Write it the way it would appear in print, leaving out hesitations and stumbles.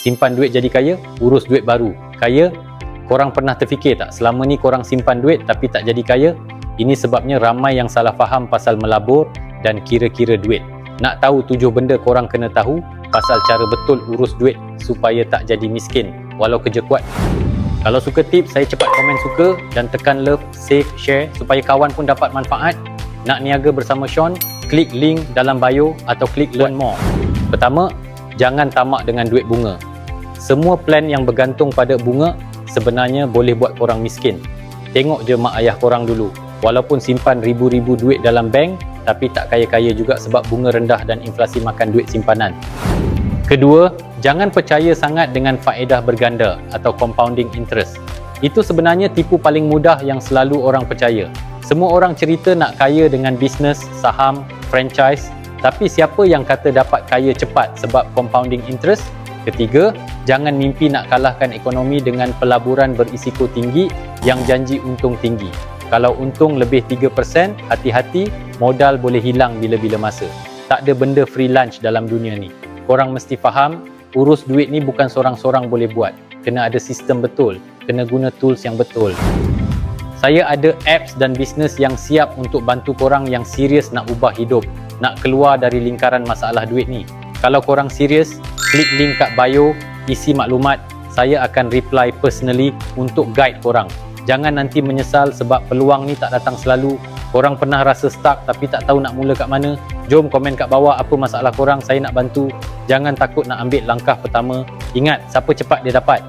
simpan duit jadi kaya, urus duit baru. Kaya, korang pernah terfikir tak selama ni korang simpan duit tapi tak jadi kaya? Ini sebabnya ramai yang salah faham pasal melabur dan kira-kira duit. Nak tahu 7 benda korang kena tahu pasal cara betul urus duit supaya tak jadi miskin walau kerja kuat. Kalau suka tips, saya cepat komen suka dan tekan love, save, share supaya kawan pun dapat manfaat. Nak niaga bersama Sean, klik link dalam bio atau klik learn more. Pertama, jangan tamak dengan duit bunga. Semua plan yang bergantung pada bunga sebenarnya boleh buat korang miskin. Tengok je mak ayah korang dulu. Walaupun simpan ribu-ribu duit dalam bank, tapi tak kaya-kaya juga sebab bunga rendah dan inflasi makan duit simpanan. Kedua, jangan percaya sangat dengan faedah berganda atau compounding interest. Itu sebenarnya tipu paling mudah yang selalu orang percaya. Semua orang cerita nak kaya dengan bisnes, saham, franchise, tapi siapa yang kata dapat kaya cepat sebab compounding interest? Ketiga, jangan mimpi nak kalahkan ekonomi dengan pelaburan berisiko tinggi yang janji untung tinggi. Kalau untung lebih 3%, hati-hati, modal boleh hilang bila-bila masa. Tak ada benda free lunch dalam dunia ni. Korang mesti faham, urus duit ni bukan sorang-sorang boleh buat. Kena ada sistem betul, kena guna tools yang betul. Saya ada apps dan bisnes yang siap untuk bantu korang yang serius nak ubah hidup, nak keluar dari lingkaran masalah duit ni. Kalau korang serius, klik link kat bio, isi maklumat, saya akan reply personally untuk guide korang. Jangan nanti menyesal sebab peluang ni tak datang selalu. Korang pernah rasa stuck tapi tak tahu nak mula kat mana? Jom komen kat bawah apa masalah korang, saya nak bantu. Jangan takut nak ambil langkah pertama. Ingat, siapa cepat dia dapat.